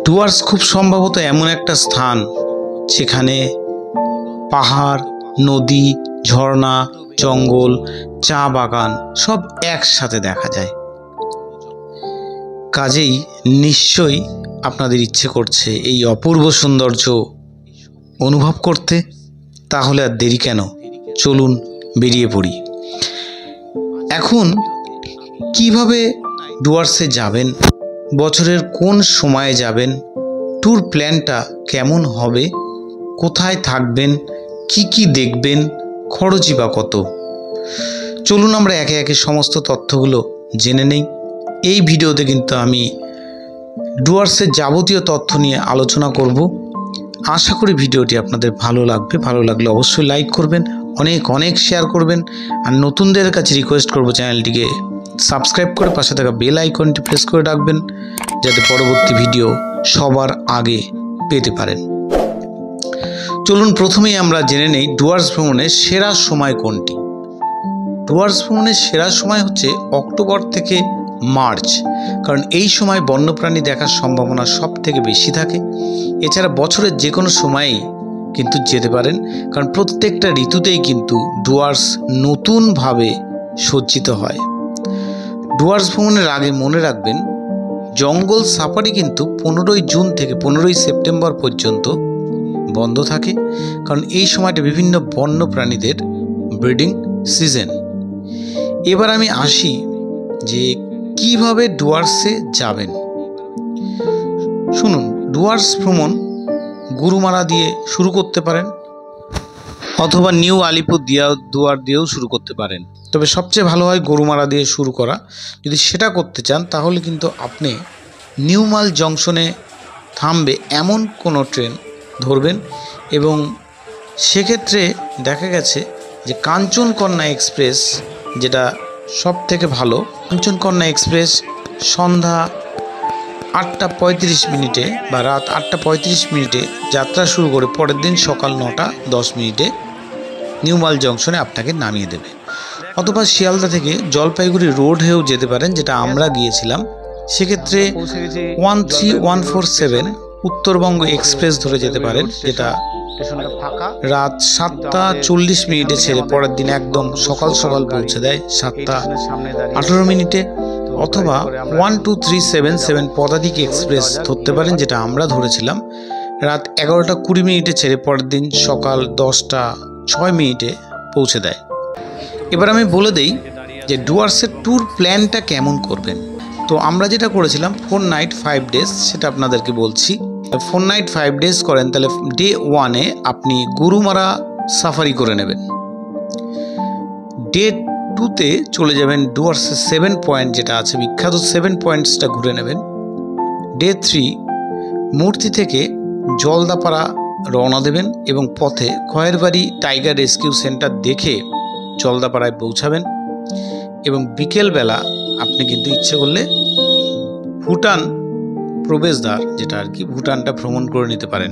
ডুয়ার্স খুব সম্ভবত এমন একটা স্থান যেখানে পাহাড়, নদী, ঝর্ণা, জঙ্গল, চা বাগান সব একসাথে দেখা যায়। কাজেই নিশ্চয়ই আপনাদের ইচ্ছে করছে এই অপূর্ব সৌন্দর্য অনুভব করতে। তাহলে আর দেরি কেন, চলুন বেরিয়ে পড়ি। এখন কিভাবে ডুয়ার্সে যাবেন, বছরের কোন সময়ে যাবেন, ট্যুর প্ল্যানটা কেমন হবে, কোথায় থাকবেন, কি দেখবেন, খরচই বা কত, চলুন আমরা একে একে সমস্ত তথ্যগুলো জেনে নেই। এই ভিডিওতে কিন্তু আমি ডুয়ার্সের যাবতীয় তথ্য নিয়ে আলোচনা করব। আশা করি ভিডিওটি আপনাদের ভালো লাগবে। ভালো লাগলে অবশ্যই লাইক করবেন, অনেক শেয়ার করবেন। আর নতুনদের কাছে রিকোয়েস্ট করব চ্যানেলটিকে সাবস্ক্রাইব করে পাশে থাকা বেল আইকনটি প্রেস করে রাখবেন, যাতে পরবর্তী ভিডিও সবার আগে পেতে পারেন। চলুন প্রথমেই আমরা জেনে নেই ডুয়ার্স ভ্রমণের সেরা সময় কোনটি। ডুয়ার্স ভ্রমণের সেরা সময় হচ্ছে অক্টোবর থেকে মার্চ, কারণ এই সময় বন্যপ্রাণী দেখার সম্ভাবনা সব থেকে বেশি থাকে। এছাড়া বছরের যে কোনো সময়েই কিন্তু যেতে পারেন, কারণ প্রত্যেকটা ঋতুতেই কিন্তু ডুয়ার্স নতুনভাবে সজ্জিত হয়। ডুয়ার্স ভ্রমণের আগে মনে রাখবেন, জঙ্গল সাফারি কিন্তু 15ই জুন থেকে 15ই সেপ্টেম্বর পর্যন্ত বন্ধ থাকে, কারণ এই সময়টা বিভিন্ন বন্য প্রাণীদের ব্রিডিং সিজন। এবার আমি আসি যে কিভাবে ডুয়ার্সে যাবেন। শুনুন, ডুয়ার্স ভ্রমণ গরুমারা দিয়ে শুরু করতে পারেন অথবা নিউ আলিপুরদুয়ার দিয়েও শুরু করতে পারেন, তবে সবচেয়ে ভালো হয় গরুমারা দিয়ে শুরু করা। যদি সেটা করতে চান তাহলে কিন্তু আপনি নিউ মাল জংশনে থামবে এমন কোনো ট্রেন ধরবেন, এবং সেক্ষেত্রে দেখা গেছে যে কাঞ্চনকন্যা এক্সপ্রেস, যেটা সব থেকে ভালো, কাঞ্চনকন্যা এক্সপ্রেস সন্ধ্যা 8টা 35 মিনিটে বা রাত 8টা 35 মিনিটে যাত্রা শুরু করে পরের দিন সকাল 9টা 10 মিনিটে নিউমাল জংশনে আপনাকে নামিয়ে দেবে। অথবা শিয়ালদা থেকে জলপাইগুড়ি রোড হয়েও যেতে পারেন, যেটা আমরা গিয়েছিলাম। সেক্ষেত্রে 13147 উত্তরবঙ্গ এক্সপ্রেস ধরে যেতে পারেন, যেটা রাত 7টা 40 মিনিটে ছেড়ে পরের দিন একদম সকাল পৌঁছে দেয় 7টা 18 মিনিটে। অথবা 12377 পদাতিক এক্সপ্রেস ধরতে পারেন, যেটা আমরা ধরেছিলাম, রাত 11টা 20 মিনিটে ছেড়ে পরের দিন সকাল 10টা 6 মিনিটে পৌঁছে দেয়। এবার আমি বলে দেই যে ডুয়ার্সের ট্যুর প্ল্যানটা কেমন করবেন। তো আমরা যেটা করেছিলাম 4 নাইট 5 ডেজ, সেটা আপনাদেরকে বলছি। 4 নাইট 5 ডেজ করেন তাহলে ডে 1-এ আপনি গরুমারা সাফারি করে নেবেন। ডে 2-তে চলে যাবেন ডুয়ার্সের 7 পয়েন্ট যেটা আছে, বিখ্যাত 7 পয়েন্টসটা ঘুরে নেবেন। ডে 3 মূর্তি থেকে জলদাপাড়া রওনা দেবেন এবং পথে খয়েরবাড়ি টাইগার রেস্কিউ সেন্টার দেখে জলদাপাড়ায় পৌঁছাবেন। এবং বিকেলবেলা আপনি কিন্তু ইচ্ছে করলে ভুটান প্রবেশদ্বার, যেটা আর কি, ভুটানটা ভ্রমণ করে নিতে পারেন।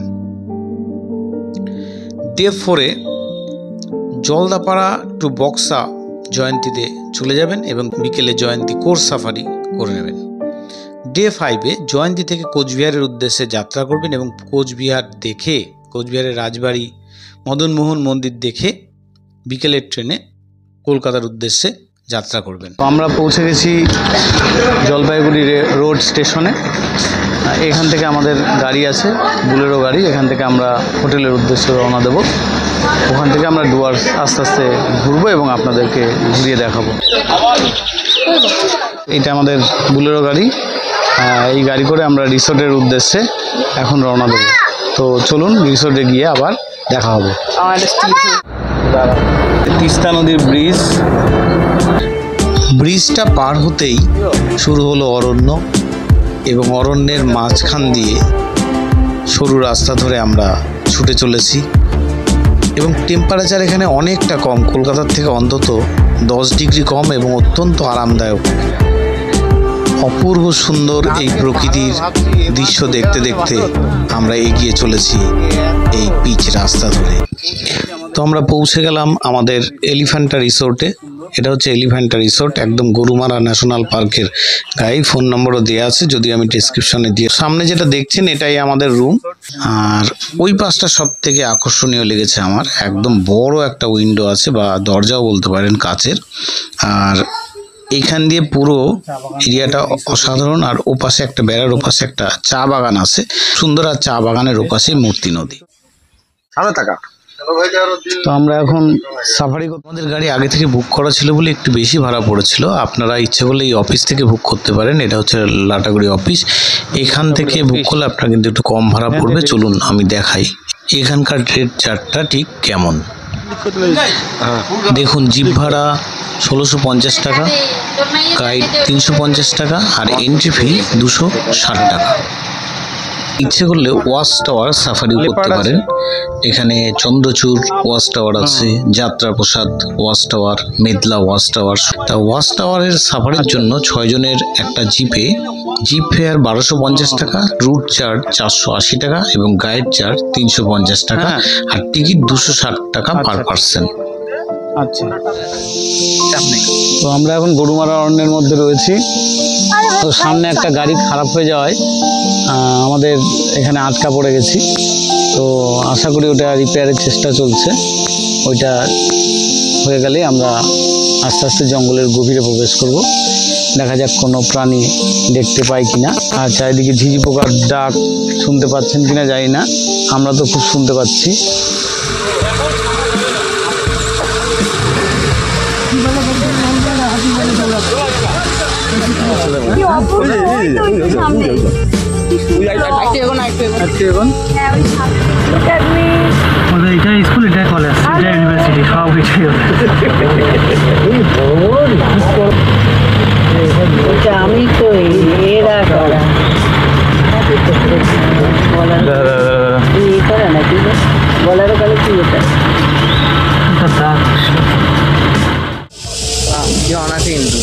ডে 4-এ জলদাপাড়া টু বক্সা জয়ন্তীতে চলে যাবেন এবং বিকেলে জয়ন্তী কোর্স সাফারি করে নেবেন। ডে 5-এ জয়ন্তী থেকে কোচবিহারের উদ্দেশ্যে যাত্রা করবেন এবং কোচবিহার দেখে, কোচবিহারের রাজবাড়ি, মদনমোহন মন্দির দেখে বিকেলের ট্রেনে কলকাতার উদ্দেশ্যে যাত্রা করবেন। আমরা পৌঁছে গেছি জলপাইগুড়ি রোড স্টেশনে। এখান থেকে আমাদের গাড়ি আছে, বুলেরো গাড়ি। এখান থেকে আমরা হোটেলের উদ্দেশ্যে রওনা দেব। ওখান থেকে আমরা ডুয়ার্স আস্তে আস্তে ঘুরবো এবং আপনাদেরকে ঘুরিয়ে দেখাবো। এটা আমাদের বুলেরো গাড়ি। এই গাড়ি করে আমরা রিসোর্টের উদ্দেশ্যে এখন রওনা দেব। তো চলুন রিসোর্টে গিয়ে আবার দেখা হবে। তিস্তা নদীর ব্রিজটা পার হতেই শুরু হলো অরণ্য, এবং অরণ্যের মাঝখান দিয়ে সরু রাস্তা ধরে আমরা ছুটে চলেছি। এবং টেম্পারেচার এখানে অনেকটা কম, কলকাতার থেকে অন্তত 10 ডিগ্রি কম, এবং অত্যন্ত আরামদায়ক। অপূর্ব সুন্দর এই প্রকৃতির দৃশ্য দেখতে দেখতে আমরা এগিয়ে চলেছি এই পিচ রাস্তা ধরে। তো আমরা পৌঁছে গেলাম আমাদের এলিফ্যান্টা রিসোর্টে। এটা হচ্ছে এলিফ্যান্টা রিসোর্ট, একদম গরুমারা ন্যাশনাল পার্কের গায়ে। ফোন নম্বরও দেওয়া আছে, যদি আমি ডিসক্রিপশনে দিয়ে। সামনে যেটা দেখছেন এটাই আমাদের রুম। আর ওই পাশটা সব থেকে আকর্ষণীয় লেগেছে আমার, একদম বড় একটা উইন্ডো আছে বা দরজাও বলতে পারেন কাচের। আর এইখান দিয়ে পুরো এরিয়াটা অসাধারণ। আর ওপাশে একটা বেড়ার ওপাশে একটা চা বাগান আছে সুন্দর, আর চা বাগানের ওপাশে মূর্তি নদী। তো আমরা এখন সাফারি, আমাদের গাড়ি আগে থেকে বুক করা ছিল বলে একটু বেশি ভাড়া পড়েছিল। আপনারা ইচ্ছে করলে এই অফিস থেকে বুক করতে পারেন, এটা হচ্ছে লাটাগুড়ি অফিস। এখান থেকে বুক করলে আপনার কিন্তু একটু কম ভাড়া পড়বে। চলুন আমি দেখাই এখানকার রেট চার্টটা ঠিক কেমন। দেখুন, জিপ ভাড়া 1650 টাকা, গাইড 350 টাকা, আর এন্ট্রি ফি 260 টাকা। ইচ্ছে করলে ওয়াচ টাওয়ার সাফারিও করতে পারেন। এখানে চন্দ্রচূড় ওয়াচ টাওয়ার আছে, Jatraprasad watch tower, Medla watch tower. তা ওয়াচ টাওয়ারের সাফারির জন্য 6 জনের একটা জিপে জিপ ফেয়ার 1250 টাকা, রুট চার্জ 480 টাকা এবং গাইড চার্জ 350 টাকা, আর টিকিট 260 টাকা পার পার্সন। আচ্ছা, তো আমরা এখন গরুমারা অরণ্যের মধ্যে রয়েছি। তো সামনে একটা গাড়ি খারাপ হয়ে যাওয়ায় আমাদের এখানে আটকা পড়ে গেছি। তো আশা করি ওটা রিপেয়ারের চেষ্টা চলছে। ওইটা হয়ে গেলে আমরা আস্তে আস্তে জঙ্গলের গভীরে প্রবেশ করব। দেখা যাক কোনো প্রাণী দেখতে পাই কিনা। আর চারিদিকে ঝিঝি পোকার ডাক শুনতে পাচ্ছেন কিনা জানি না, আমরা তো খুব শুনতে পাচ্ছি। এটা স্কুল, এটা কলেজ, এটা ইউনিভার্সিটি, সব কিছুই আমি তো এরা করা করে নাকি বলারও কালে কি এটা অনাথ হিন্দু।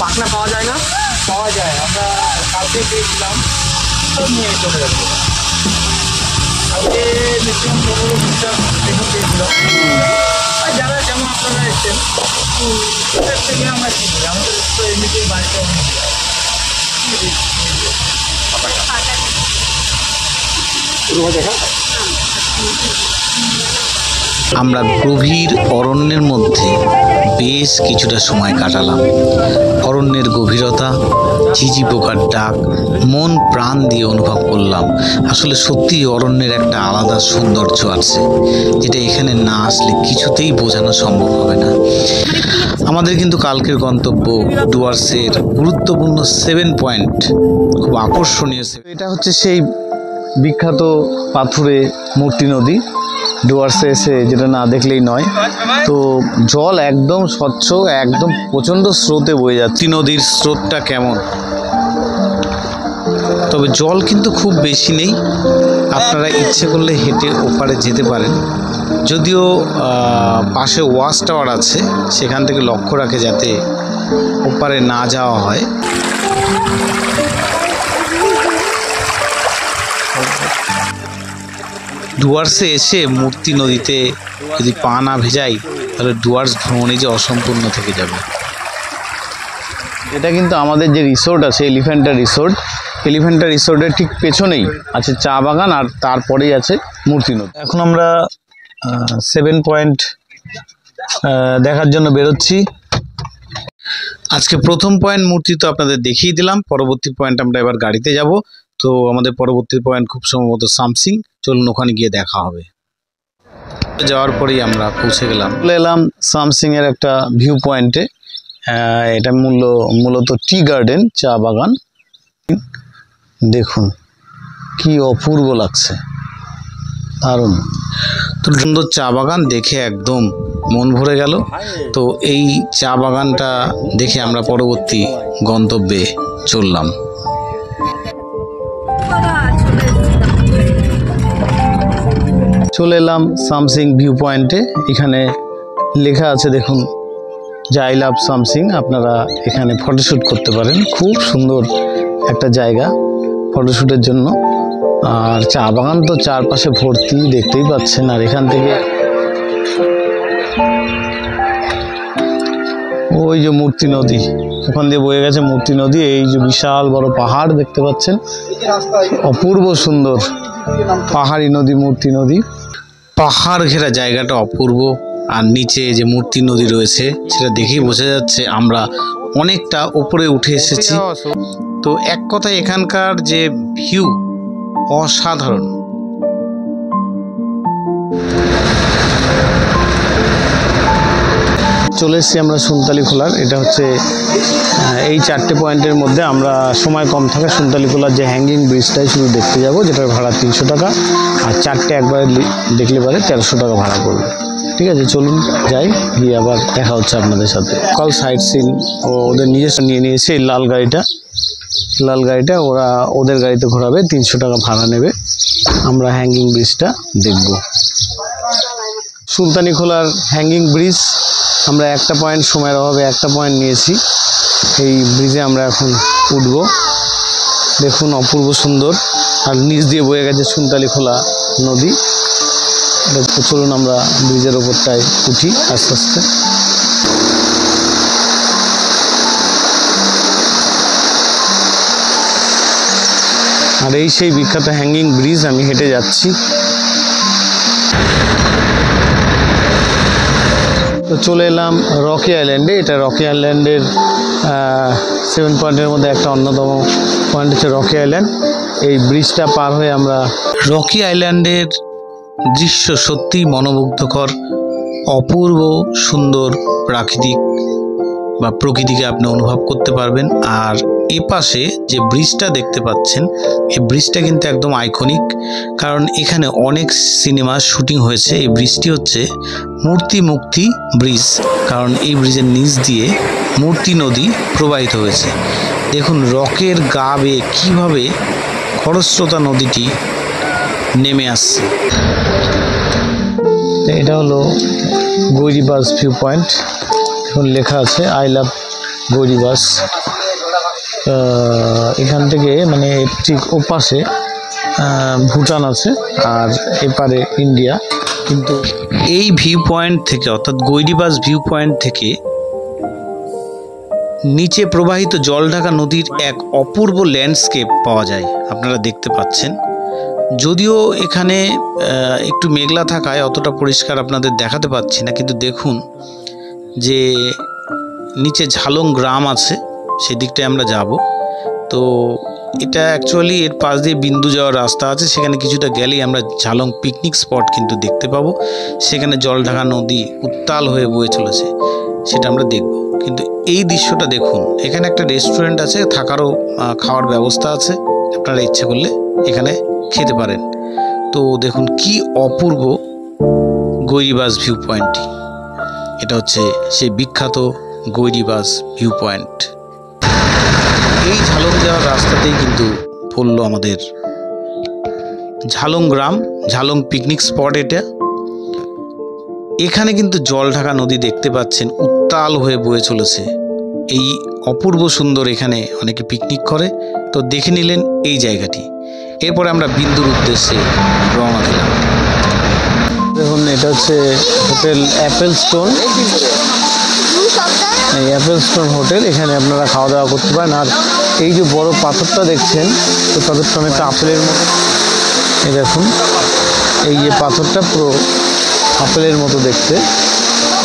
পাখনা পাওয়া যায় না? পাওয়া যায়, আমরা কালকে পেয়েছিলাম, নিয়ে চলে যাবো। কালকে ম্যাক্সিমাম পেয়েছিলাম। আর যারা যেমন আপনারা এসছেন ওদের থেকে আমরা চিনি, আমাদের তো এমনিতেই বাড়িতে অনেক আমরা গভীর অরণ্যের মধ্যে বেশ কিছুটা সময় কাটালাম। অরণ্যের গভীরতা, ঝিঝি পোকার ডাক মন প্রাণ দিয়ে অনুভব করলাম। আসলে সত্যি অরণ্যের একটা আলাদা সৌন্দর্য আছে, যেটা এখানে না আসলে কিছুতেই বোঝানো সম্ভব হবে না। আমাদের কিন্তু কালকের গন্তব্য ডুয়ার্সের গুরুত্বপূর্ণ 7 পয়েন্ট, খুব আকর্ষণীয়। এটা হচ্ছে সেই বিখ্যাত পাথুরে মূর্তি নদী ডুয়ার্সে এসে যেটা না দেখলেই নয়। তো জল একদম স্বচ্ছ, একদম প্রচণ্ড স্রোতে বয়ে যাচ্ছে। নদীর স্রোতটা কেমন, তবে জল কিন্তু খুব বেশি নেই। আপনারা ইচ্ছে করলে হেঁটে ওপারে যেতে পারেন, যদিও পাশে ওয়াচ টাওয়ার আছে, সেখান থেকে লক্ষ্য রাখে যাতে ওপারে না যাওয়া হয়। ডুয়ার্সে এসে মূর্তি নদীতে যদি পা না ভেজাই তাহলে ডুয়ার্স ভ্রমণে যে অসম্পূর্ণ থেকে যাবে। এটা কিন্তু আমাদের যে রিসোর্ট আছে এলিফ্যান্টা রিসোর্ট, এলিফ্যান্টা রিসোর্টের ঠিক পেছনেই আছে চা বাগান, আর তারপরেই আছে মূর্তি নদী। এখন আমরা 7 পয়েন্ট দেখার জন্য বেরোচ্ছি। আজকে প্রথম পয়েন্ট মূর্তি তো আপনাদের দেখিয়ে দিলাম, পরবর্তী পয়েন্ট আমরা এবার গাড়িতে যাব। তো আমাদের পরবর্তী পয়েন্ট খুব সম্ভবত সামসিং, চলুন ওখানে গিয়ে দেখা হবে। যাওয়ার পরেই আমরা পৌঁছে গেলাম, চলে এলাম সামসিং এর একটা ভিউ পয়েন্টে। এটা মূলত টি গার্ডেন, চা বাগান। দেখুন কি অপূর্ব লাগছে, দারুণ। তো সুন্দর চা বাগান দেখে একদম মন ভরে গেল। তো এই চা বাগানটা দেখে আমরা পরবর্তী গন্তব্যে চললাম। চলে এলাম সামসিং ভিউ পয়েন্টে। এখানে লেখা আছে দেখুন যে আই লাভ সামসিং, আপনারা এখানে ফটোশ্যুট করতে পারেন। খুব সুন্দর একটা জায়গা ফটোশ্যুটের জন্য। আর চা বাগান তো চারপাশে ভর্তি, দেখতেই পাচ্ছেন। আর এখান থেকে ওই যে মূর্তি নদী, ওখান দিয়ে বয়ে গেছে মূর্তি নদী। এই যে বিশাল বড় পাহাড় দেখতে পাচ্ছেন, অপূর্ব সুন্দর পাহাড়ি নদী, মূর্তি নদী। পাহাড় ঘেরা জায়গাটা অপূর্ব। আর নিচে যে মূর্তি নদী রয়েছে সেটা দেখেই বোঝা যাচ্ছে আমরা অনেকটা উপরে উঠে এসেছি। তো এক কথায় এখানকার যে ভিউ অসাধারণ। চলে এসেছি আমরা সুনতালি খোলার। এটা হচ্ছে এই 4টে পয়েন্টের মধ্যে আমরা সময় কম থাকে সুনতালি খোলার যে হ্যাঙ্গিং ব্রিজটাই শুধু দেখতে যাব, যেটার ভাড়া 300 টাকা। আর 4টে একবারে দেখলে পারে 1300 টাকা ভাড়া পড়বে। ঠিক আছে, চলুন যাই, গিয়ে আবার দেখা হচ্ছে আপনাদের সাথে। কল সাইট সিন ওদের নিজস্ব নিয়ে নিয়েছে এই লাল গাড়িটা ওরা ওদের গাড়িতে ঘোরাবে, 300 টাকা ভাড়া নেবে। আমরা হ্যাঙ্গিং ব্রিজটা দেখব। সুলতানি খোলার হ্যাঙ্গিং ব্রিজ আমরা একটা পয়েন্ট, সময়ের অভাবে একটা পয়েন্ট নিয়েছি। এই ব্রিজে আমরা এখন উঠব। দেখুন অপূর্ব সুন্দর। আর নিচ দিয়ে বয়ে গেছে সুনতালি খোলা নদী। চলুন আমরা ব্রিজের ওপরটায় উঠি আস্তে আস্তে। আর এই সেই বিখ্যাত হ্যাঙ্গিং ব্রিজ, আমি হেঁটে যাচ্ছি। তো চলে এলাম রকি আইল্যান্ডে। এটা রকি আইল্যান্ডের 7 পয়েন্টের মধ্যে একটা অন্যতম পয়েন্ট হচ্ছে রকি আইল্যান্ড। এই ব্রিজটা পার হয়ে আমরা রকি আইল্যান্ডের দৃশ্য সত্যিই মনোমুগ্ধকর, অপূর্ব সুন্দর প্রাকৃতিক বা প্রকৃতিকে আপনি অনুভব করতে পারবেন। আর এপাশে যে ব্রিজটা দেখতে পাচ্ছেন, এই ব্রিজটা কিন্তু একদম আইকনিক, কারণ এখানে অনেক সিনেমার শুটিং হয়েছে। এই ব্রিজটি হচ্ছে মূর্তি মুক্তি ব্রিজ, কারণ এই ব্রিজের নিচ দিয়ে মূর্তি নদী প্রবাহিত হয়েছে। দেখুন রকের গা বেয়ে কীভাবে খরস্রোতা নদীটি নেমে আসছে। এটা হলো গৌরীবাস ভিউ পয়েন্ট। এখন লেখা আছে আই লাভ গৌরীবাস। এখান থেকে মানে ঠিক ওপাশে ভুটান আছে আর এপারে ইন্ডিয়া। কিন্তু এই ভিউ পয়েন্ট থেকে, অর্থাৎ গৌরীবাস ভিউ পয়েন্ট থেকে নিচে প্রবাহিত জলঢাকা নদীর এক অপূর্ব ল্যান্ডস্কেপ পাওয়া যায়, আপনারা দেখতে পাচ্ছেন। যদিও এখানে একটু মেঘলা থাকায় অতটা পরিষ্কার আপনাদের দেখাতে পাচ্ছি না, কিন্তু দেখুন যে নিচে ঝালং গ্রাম আছে, সেদিকটায় আমরা যাব। তো এটা অ্যাকচুয়ালি এর পাশ দিয়ে বিন্দু যাওয়ার রাস্তা আছে, সেখানে কিছুটা গেলেই আমরা ঝালং পিকনিক স্পট কিন্তু দেখতে পাবো। সেখানে জলঢাকা নদী উত্তাল হয়ে বয়ে চলেছে, সেটা আমরা দেখব। কিন্তু এই দৃশ্যটা দেখুন, এখানে একটা রেস্টুরেন্ট আছে, থাকারও খাওয়ার ব্যবস্থা আছে, আপনারা ইচ্ছে করলে এখানে খেতে পারেন। তো দেখুন কি অপূর্ব গৌরীবাস ভিউ পয়েন্টটি। এটা হচ্ছে সেই বিখ্যাত গৌরীবাস ভিউ পয়েন্ট। এই ঝালং যাওয়ার রাস্তাতেই কিন্তু পড়লো আমাদের ঝালং গ্রাম, ঝালং পিকনিক স্পট। এটা এখানে কিন্তু জলঢাকা নদী দেখতে পাচ্ছেন, উত্তাল হয়ে বয়ে চলেছে। এই অপূর্ব সুন্দর, এখানে অনেকে পিকনিক করে। তো দেখে নিলেন এই জায়গাটি। এরপরে আমরা বিন্দুর উদ্দেশ্যে রওনা দিলাম। দেখুন এটা হচ্ছে হোটেল অ্যাপেল স্টোন। এই অ্যাপেল স্টোন হোটেল, এখানে আপনারা খাওয়া দাওয়া করতে পারেন। আর এই যে বড় পাথরটা দেখছেন, তো পাথরটা অনেকটা আপেলের মতো। এই দেখুন এই যে পাথরটা পুরো আপেলের মতো দেখতে।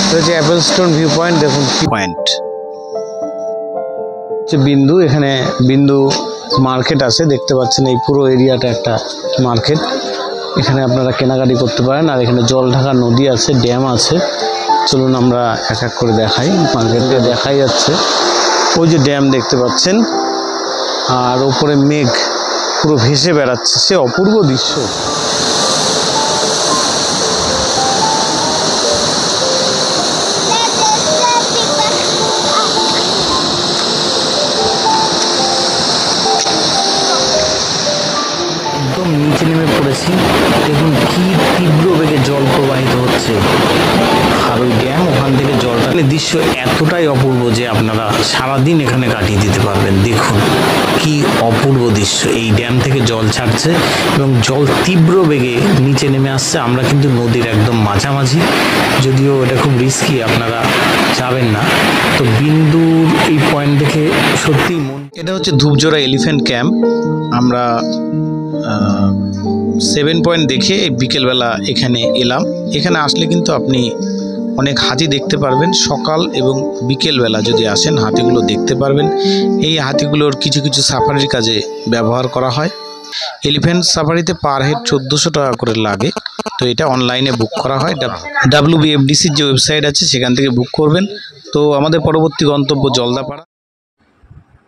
এটা হচ্ছে অ্যাপেল স্টোন ভিউ পয়েন্ট। দেখুন কি পয়েন্ট হচ্ছে বিন্দু। এখানে বিন্দু মার্কেট আছে, দেখতে পাচ্ছেন এই পুরো এরিয়াটা একটা মার্কেট। এখানে আপনারা কেনাকাটি করতে পারেন। আর এখানে জলঢাকা নদী আছে, ড্যাম আছে। চলুন আমরা এক এক করে দেখাই। মার্কেটে দেখাই যাচ্ছে ওই যে ড্যাম দেখতে পাচ্ছেন, আর ওপরে মেঘ পুরো ভেসে বেড়াচ্ছে, সে অপূর্ব দৃশ্য। একদম নিচে নেমে পড়েছি, দেখুন কি তীব্র বেগে জল প্রবাহিত হচ্ছে। আর ওই ড্যাম, ওখান থেকে জলটা দৃশ্য এতটাই অপূর্ব যে আপনারা সারাদিন এখানে কাটিয়ে দিতে পারবেন। দেখুন কি অপূর্ব দৃশ্য, এই ড্যাম থেকে জল ছাড়ছে এবং জল তীব্র বেগে নিচে নেমে আসছে। আমরা কিন্তু নদীর একদম মাঝামাঝি, যদিও এটা খুব রিস্কি, আপনারা যাবেন না। তো বিন্দুর এই পয়েন্ট দেখে সত্যিই এটা হচ্ছে ধূপজোড়া এলিফ্যান্ট ক্যাম্প। আমরা 7 পয়েন্ট দেখে বিকেলবেলা এখানে এলাম। এখানে আসলে কিন্তু আপনি অনেক হাতি দেখতে পারবেন। সকাল এবং বিকেলবেলা যদি আসেন হাতিগুলো দেখতে পারবেন। এই হাতিগুলোর কিছু কিছু সাফারির কাজে ব্যবহার করা হয়। এলিফ্যান্ট সাফারিতে পার হেড 1400 টাকা করে লাগে। তো এটা অনলাইনে বুক করা হয়। WBFDCর যে ওয়েবসাইট আছে সেখান থেকে বুক করবেন। তো আমাদের পরবর্তী গন্তব্য জলদাপাড়া।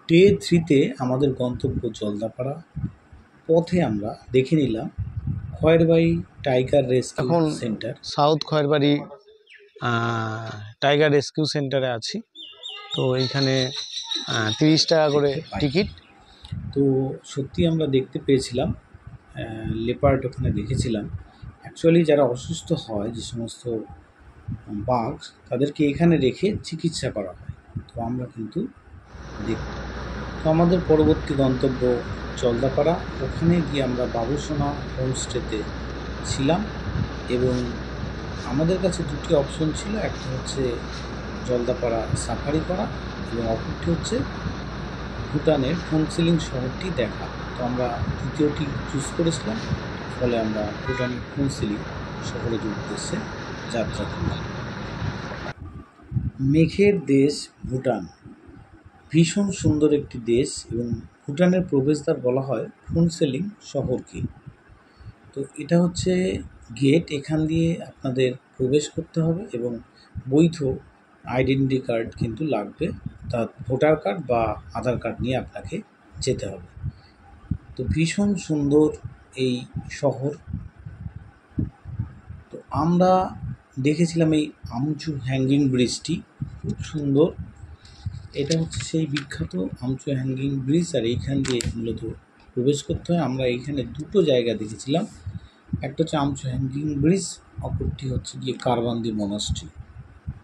ডে 3-তে আমাদের গন্তব্য জলদাপাড়া। পথে আমরা দেখে নিলাম Khayerbari tiger rescue centre. South Khayerbari tiger rescue সেন্টারে আছি। তো এইখানে 30 টাকা করে টিকিট। তো সত্যি আমরা দেখতে পেয়েছিলাম লেপার্ড, ওখানে দেখেছিলাম। অ্যাকচুয়ালি যারা অসুস্থ হয়, যে সমস্ত বাঘ, তাদেরকে এখানে রেখে চিকিৎসা করা হয়। তো আমরা কিন্তু তো আমাদের পরবর্তী গন্তব্য জলদাপাড়া। ওখানে গিয়ে আমরা বাবুসোনা হোমস্টেতে ছিলাম এবং আমাদের কাছে দুটি অপশন ছিল। একটা হচ্ছে জলদাপাড়া সাফারি করা এবং অপরটি হচ্ছে ভুটানের ফোনসিলিং শহরটি দেখা। তো আমরা দ্বিতীয়টি চুজ করেছিলাম, ফলে আমরা ভুটানের ফোনসিলিং শহরের উদ্দেশ্যে যাত্রা করলাম। মেঘের দেশ ভুটান ভীষণ সুন্দর একটি দেশ এবং ভুটানের প্রবেশদ্বার বলা হয় ফোনসিলিং শহরকে। তো এটা হচ্ছে গেট, এখান দিয়ে আপনাদের প্রবেশ করতে হবে এবং বৈধ আইডেন্টি কার্ড কিন্তু লাগবে, অর্থাৎ ভোটার কার্ড বা আধার কার্ড নিয়ে আপনাকে যেতে হবে। তো ভীষণ সুন্দর এই শহর। তো আমরা দেখেছিলাম এই আমচু হ্যাঙ্গিং ব্রিজটি, খুব সুন্দর। এটা হচ্ছে সেই বিখ্যাত আমচু হ্যাঙ্গিং ব্রিজ, আর এইখান দিয়ে মূলত প্রবেশ করতে হয়। আমরা এইখানে দুটো জায়গা দেখেছিলাম, একটা হচ্ছে আমচু হ্যাঙ্গিং ব্রিজ, অপরটি হচ্ছে গিয়ে কারবান্দি মনাস্ট্রি।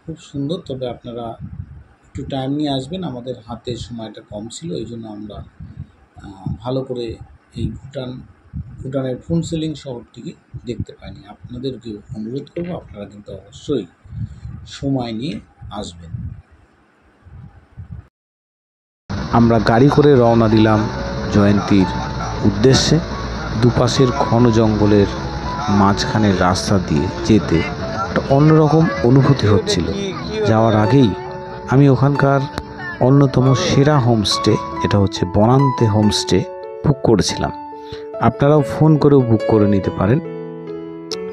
খুব সুন্দর, তবে আপনারা একটু টাইম নিয়ে আসবেন। আমাদের হাতে সময়টা কম ছিল, এই জন্য আমরা ভালো করে এই ভুটানের ফোনসিলিং শহরটিকে দেখতে পাইনি। আপনাদেরকে অনুরোধ করব আপনারা কিন্তু অবশ্যই সময় নিয়ে আসবেন। আমরা গাড়ি করে রওনা দিলাম জয়ন্তীর উদ্দেশ্যে। দুপাশের ঘন জঙ্গলের মাঝখানের রাস্তা দিয়ে যেতে একটা অন্যরকম অনুভূতি হচ্ছিল। যাওয়ার আগেই আমি ওখানকার অন্যতম সেরা হোমস্টে, এটা হচ্ছে বনান্তে হোমস্টে, বুক করেছিলাম। আপনারাও ফোন করেও বুক করে নিতে পারেন,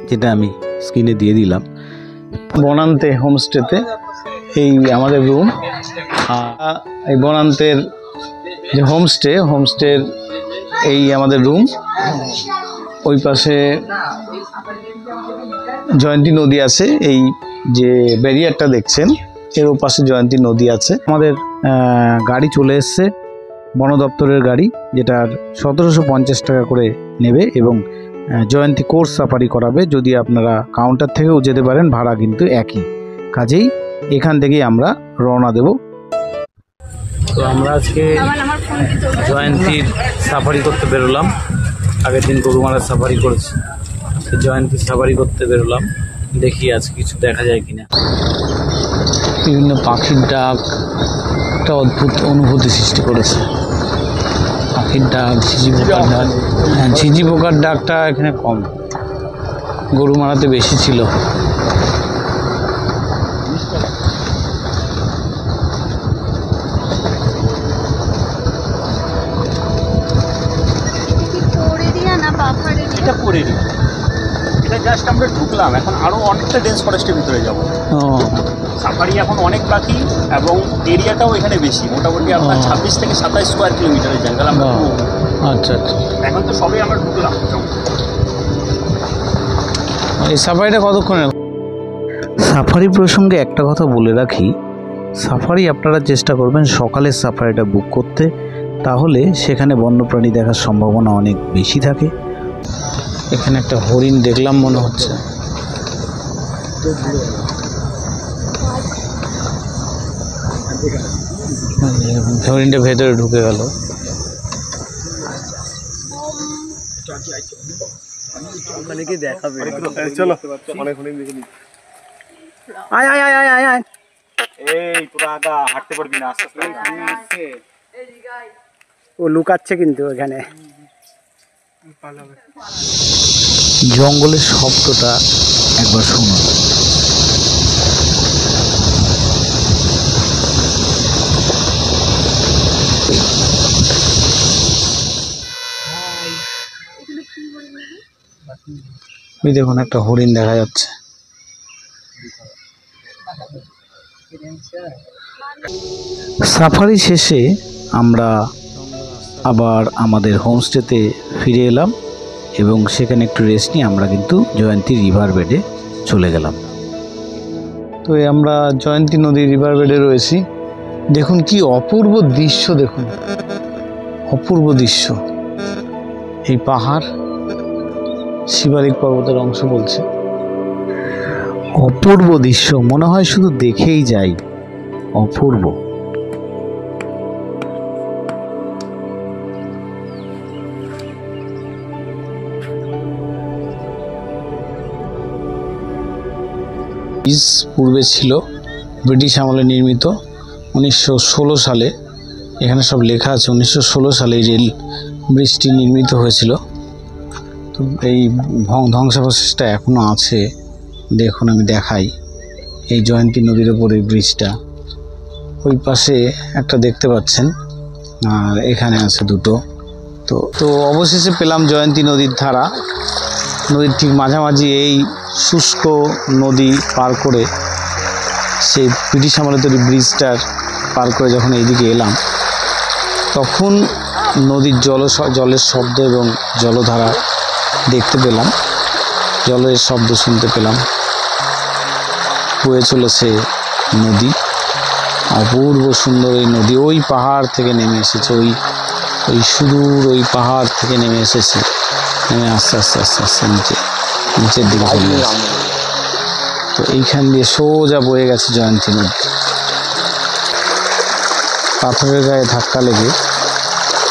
যেটা আমি স্ক্রিনে দিয়ে দিলাম। বনান্তে হোমস্টেতে এই আমাদের রুম। এই বনান্তের যে হোমস্টের এই আমাদের রুম। ওই পাশে জয়ন্তী নদী আছে, এই যে ব্যারিয়ারটা দেখছেন এর ওপাশে জয়ন্তী নদী আছে। আমাদের গাড়ি চলে এসছে, বন দপ্তরের গাড়ি, যেটার 1750 টাকা করে নেবে এবং জয়ন্তী কোর্স সাফারি করাবে। যদি আপনারা কাউন্টার থেকেও যেতে পারেন, ভাড়া কিন্তু একই। কাজেই এখান থেকেই আমরা রওনা দেব। তো আমরা আজকে জয়ন্তীর সাফারি করতে বেরোলাম। আগের দিন গরুমারা সাফারি করেছি, জয়ন্তীর সাফারি করতে বেরোলাম। দেখি আজকে কিছু দেখা যায় কিনা। বিভিন্ন পাখির ডাক একটা অদ্ভুত অনুভূতি সৃষ্টি করেছে। পাখির ডাক, ঝিঝি পোকার ডাক। হ্যাঁ, ঝিঝি পোকার ডাকটা এখানে কম, গরুমারাতে বেশি ছিল। এটা করে দিই, এটা জাস্ট আমরা ঢুকলাম, এখন আরও অনেকটা ডেন্স ফরেস্টের ভিতরে যাবো। সাফারি এখন অনেক পাখি এবং এরিয়াটাও এখানে বেশি, মোটামুটি আপনার 26 থেকে 27 স্কোয়ার কিলোমিটারের জঙ্গল আমরা। আচ্ছা আচ্ছা, এখন তো সবাই আমরা ঢুকলাম। এই সাফারিটা কতক্ষণে? সাফারি প্রসঙ্গে একটা কথা বলে রাখি, সাফারি আপনারা চেষ্টা করবেন সকালের সাফারিটা বুক করতে, তাহলে সেখানে বন্যপ্রাণী দেখার সম্ভাবনা অনেক বেশি থাকে। এখানে একটা হরিণ দেখলাম মনে হচ্ছে। হরিণটা ভেতরে ঢুকে গেল। চলো আয় আয় আয় আয় আয় আয় এই পুরো আগা হাঁটতে পারবি না, আস্তে আস্তে। ও লুকাচ্ছে কিন্তু এখানে। জঙ্গলের শব্দটা একবার শুনুন। এই দেখুন একটা হরিণ দেখা যাচ্ছে। সাফারি শেষে আমরা আবার আমাদের হোমস্টেতে ফিরে এলাম এবং সেখানে একটু রেস্ট নিয়ে আমরা কিন্তু জয়ন্তী রিভার বেডে চলে গেলাম। তো আমরা জয়ন্তী নদী রিভার বেডে রয়েছি। দেখুন কি অপূর্ব দৃশ্য, দেখুন অপূর্ব দৃশ্য। এই পাহাড় শিবালিক পর্বতের অংশ বলছে, অপূর্ব দৃশ্য, মনে হয় শুধু দেখেই যাই, অপূর্ব। ব্রিজ পূর্বে ছিল ব্রিটিশ আমলে নির্মিত, 1916 সালে, এখানে সব লেখা আছে 1916 সালে এই রেল ব্রিজটি নির্মিত হয়েছিল। তো এই ধ্বংসাবশেষটা এখনও আছে, দেখুন আমি দেখাই। এই জয়ন্তী নদীর ওপর এই ব্রিজটা, ওই পাশে একটা দেখতে পাচ্ছেন, আর এখানে আছে দুটো। তো অবশেষে পেলাম জয়ন্তী নদীর ধারা। নদীর ঠিক মাঝামাঝি এই শুষ্ক নদী পার করে, সেই ব্রিটিশ আমলের তৈরি ব্রিজটার পার করে যখন এইদিকে এলাম, তখন নদীর জলের শব্দ এবং জলধারা দেখতে পেলাম, জলের শব্দ শুনতে পেলাম। বয়ে চলেছে নদী, অপূর্ব সুন্দর এই নদী। ওই পাহাড় থেকে নেমে এসেছে, ওই সুদূর ওই পাহাড় থেকে নেমে এসেছে, নেমে আস্তে আস্তে আস্তে আস্তে নিচের দিকে চলে গেছে। তো এইখান দিয়ে সোজা বয়ে গেছে জয়ন্তী নদী। পাথরের গায়ে ধাক্কা লেগে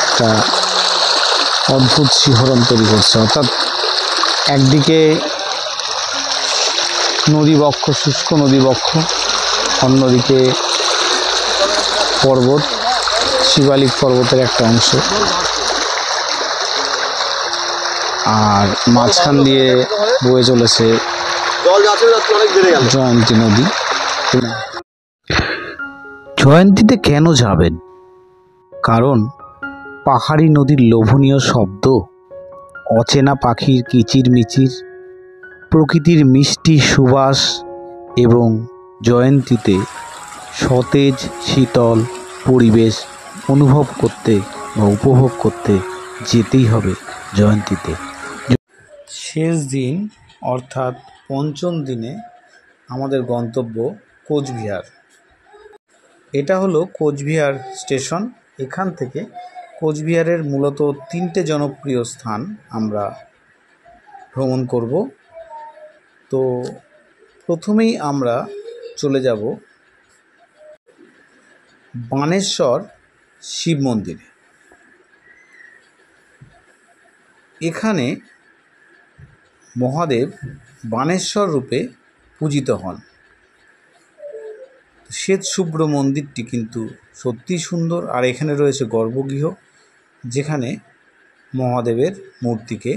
একটা অদ্ভুত শিহরণ তৈরি করছে, অর্থাৎ একদিকে নদীবক্ষ, শুষ্ক নদীবক্ষ, অন্যদিকে পর্বত, শিবালিক পর্বতের একটা অংশ, আর মাঝখান দিয়ে বয়ে চলেছে জয়ন্তী নদী। জয়ন্তীতে কেন যাবেন? কারণ পাহাড়ি নদীর লোভনীয় শব্দ, অচেনা পাখির কিচিরমিচির, প্রকৃতির মিষ্টি সুবাস এবং জয়ন্তীতে সতেজ শীতল পরিবেশ অনুভব করতে বা উপভোগ করতে যেতেই হবে জয়ন্তীতে। শেষ দিন অর্থাৎ পঞ্চম দিনে আমাদের গন্তব্য কোচবিহার। এটা হলো কোচবিহার স্টেশন। এখান থেকে কোচবিহারের মূলত 3টে জনপ্রিয় স্থান আমরা ভ্রমণ করব। তো প্রথমেই আমরা চলে যাব বানেশ্বর শিব মন্দিরে। এখানে মহাদেব বানেশ্বর রূপে পূজিত হন। শ্বেত শুভ্র মন্দিরটি কিন্তু সত্যিই সুন্দর, আর এখানে রয়েছে গর্ভগৃহ, যেখানে মহাদেবের মূর্তিকে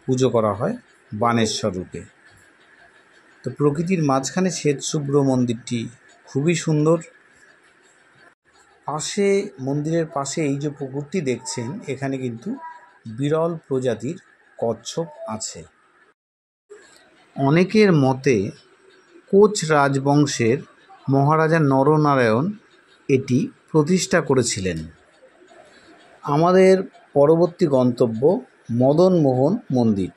পুজো করা হয় বানেশ্বর রূপে। তো প্রকৃতির মাঝখানে শ্বেত শুভ্র মন্দিরটি খুবই সুন্দর। পাশে, মন্দিরের পাশে এই যে পুকুরটি দেখছেন, এখানে কিন্তু বিরল প্রজাতির কচ্ছপ আছে। অনেকের মতে কোচ রাজবংশের মহারাজা নরনারায়ণ এটি প্রতিষ্ঠা করেছিলেন। আমাদের পরবর্তী গন্তব্য মদনমোহন মন্দির।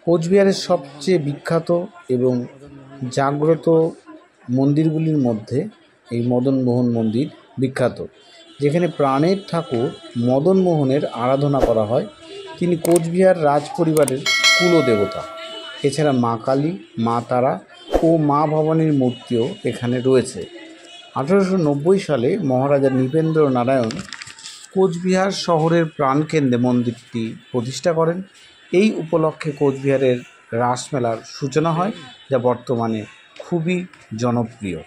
কোচবিহারের সবচেয়ে বিখ্যাত এবং জাগ্রত মন্দিরগুলির মধ্যে এই মদনমোহন মন্দির বিখ্যাত, যেখানে প্রাণের ঠাকুর মদনমোহনের আরাধনা করা হয়। তিনি কোচবিহার রাজ পরিবারের কুলদেবতা। এছাড়া মা কালী, মা তারা ও মা ভবানীর মূর্তিও এখানে রয়েছে। 1890 সালে মহারাজা নৃপেন্দ্র নারায়ণ কোচবিহার শহরের প্রাণকেন্দ্রে মন্দিরটি প্রতিষ্ঠা করেন। এই উপলক্ষে কোচবিহারের রাসমেলার সূচনা হয়, যা বর্তমানে খুবই জনপ্রিয়।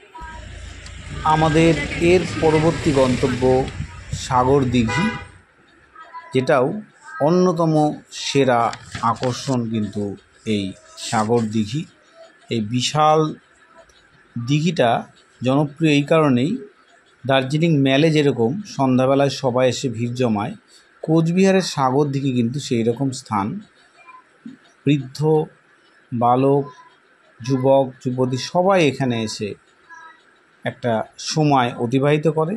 আমাদের এর পরবর্তী গন্তব্য সাগর দিঘি, যেটাও অন্যতম সেরা আকর্ষণ কিন্তু এই সাগর দিঘি। এই বিশাল দিঘিটা জনপ্রিয় এই কারণেই, দার্জিলিং মেলে যেরকম সন্ধ্যাবেলায় সবাই এসে ভিড় জমায়, কোচবিহারের সাগর দিঘি কিন্তু সেই রকম স্থান। বৃদ্ধ, বালক, যুবক, যুবতী সবাই এখানে এসে একটা সময় অতিবাহিত করে।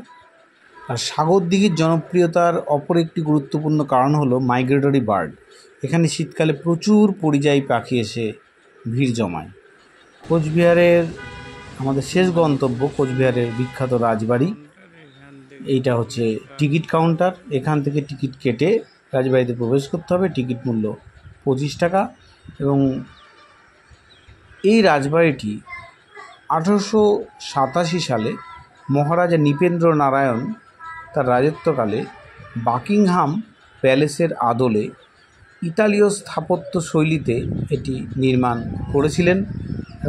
আর সাগর দিঘির জনপ্রিয়তার অপর একটি গুরুত্বপূর্ণ কারণ হলো মাইগ্রেটরি বার্ড। এখানে শীতকালে প্রচুর পরিযায়ী পাখি এসে ভিড় জমায়। কোচবিহারের আমাদের শেষ গন্তব্য কোচবিহারের বিখ্যাত রাজবাড়ি। এইটা হচ্ছে টিকিট কাউন্টার। এখান থেকে টিকিট কেটে রাজবাড়িতে প্রবেশ করতে হবে। টিকিট মূল্য 25 টাকা। এবং এই রাজবাড়িটি 1887 সালে মহারাজা নৃপেন্দ্র নারায়ণ তার রাজত্বকালে বাকিংহাম প্যালেসের আদলে ইতালীয় স্থাপত্য শৈলীতে এটি নির্মাণ করেছিলেন।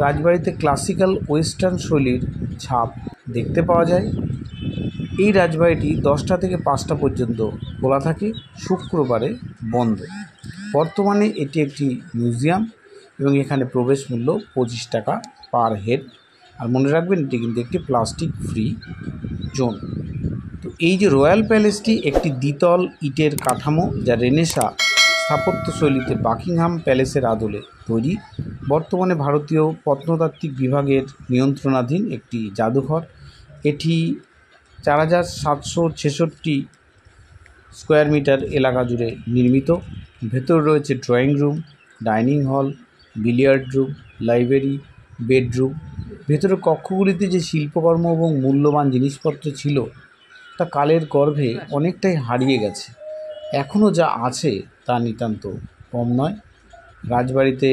রাজবাড়িতে ক্লাসিক্যাল ওয়েস্টার্ন শৈলীর ছাপ দেখতে পাওয়া যায়। এই রাজবাড়িটি 10টা থেকে 5টা পর্যন্ত খোলা থাকে, শুক্রবারে বন্ধ। বর্তমানে এটি একটি মিউজিয়াম এবং এখানে প্রবেশ মূল্য 25 টাকা পার হেড। আর মনে রাখবেন, এটি কিন্তু একটি প্লাস্টিক ফ্রি জোন। তো এই যে রয়্যাল প্যালেসটি একটি দ্বিতল ইটের কাঠামো, যা রেনেসাঁ স্থাপত্য শৈলীতে বাকিংহাম প্যালেসের আদলে তৈরি। বর্তমানে ভারতীয় প্রত্নতাত্ত্বিক বিভাগের নিয়ন্ত্রণাধীন একটি জাদুঘর। এটি 4766 স্কোয়ার মিটার এলাকা জুড়ে নির্মিত। ভেতরে রয়েছে drawing room, dining hall, billiard room, library, bedroom. ভেতরের কক্ষগুলিতে যে শিল্পকর্ম এবং মূল্যবান জিনিসপত্র ছিল, তা কালের গর্ভে অনেকটাই হারিয়ে গেছে। এখনও যা আছে তা নিতান্ত কম নয়। রাজবাড়িতে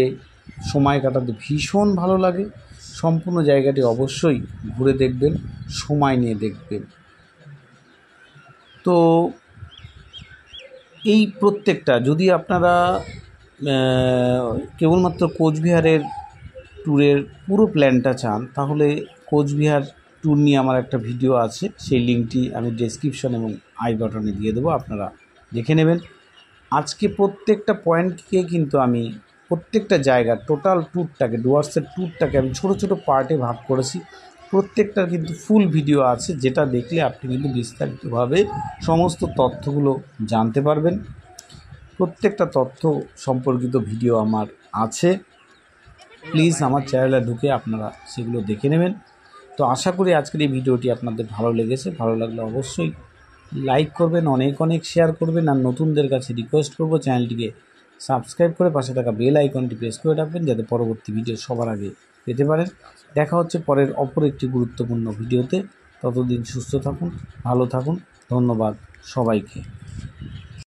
সময় কাটাতে ভীষণ ভালো লাগে। সম্পূর্ণ জায়গাটি অবশ্যই ঘুরে দেখবেন, সময় নিয়ে দেখবেন। তো এই প্রত্যেকটা, যদি আপনারা কেবলমাত্র কোচবিহারের ট্যুরের পুরো প্ল্যানটা চান, তাহলে কোচবিহার ট্যুর নিয়ে আমার একটা ভিডিও আছে, সেই লিঙ্কটি আমি ডেসক্রিপশন এবং আই বাটনে দিয়ে দেবো, আপনারা দেখে নেবেন। আজকে প্রত্যেকটা পয়েন্টকে কিন্তু আমি প্রত্যেকটা জায়গার টোটাল ট্যুরটাকে, ডুয়ার্সের ট্যুরটাকে আমি ছোটো ছোটো পার্টে ভাগ করেছি। প্রত্যেকটার কিন্তু ফুল ভিডিও আছে, যেটা দেখলে আপনি কিন্তু বিস্তারিতভাবে সমস্ত তথ্যগুলো জানতে পারবেন। প্রত্যেকটা তথ্য সম্পর্কিত ভিডিও আমার আছে। প্লিজ আমার চ্যানেলে ঢুকে আপনারা সেগুলো দেখে নেবেন। তো আশা করি আজকের এই ভিডিওটি আপনাদের ভালো লেগেছে। ভালো লাগলে অবশ্যই লাইক করবেন, অনেক অনেক শেয়ার করবেন। আর নতুনদের কাছে রিকোয়েস্ট করব, চ্যানেলটিকে সাবস্ক্রাইব করে পাশে থাকা বেল আইকনটি প্রেস করে রাখবেন, যাতে পরবর্তী ভিডিও সবার আগে পেতে পারেন। দেখা হচ্ছে পরের অপর একটি গুরুত্বপূর্ণ ভিডিওতে। ততদিন সুস্থ থাকুন, ভালো থাকুন। ধন্যবাদ সবাইকে।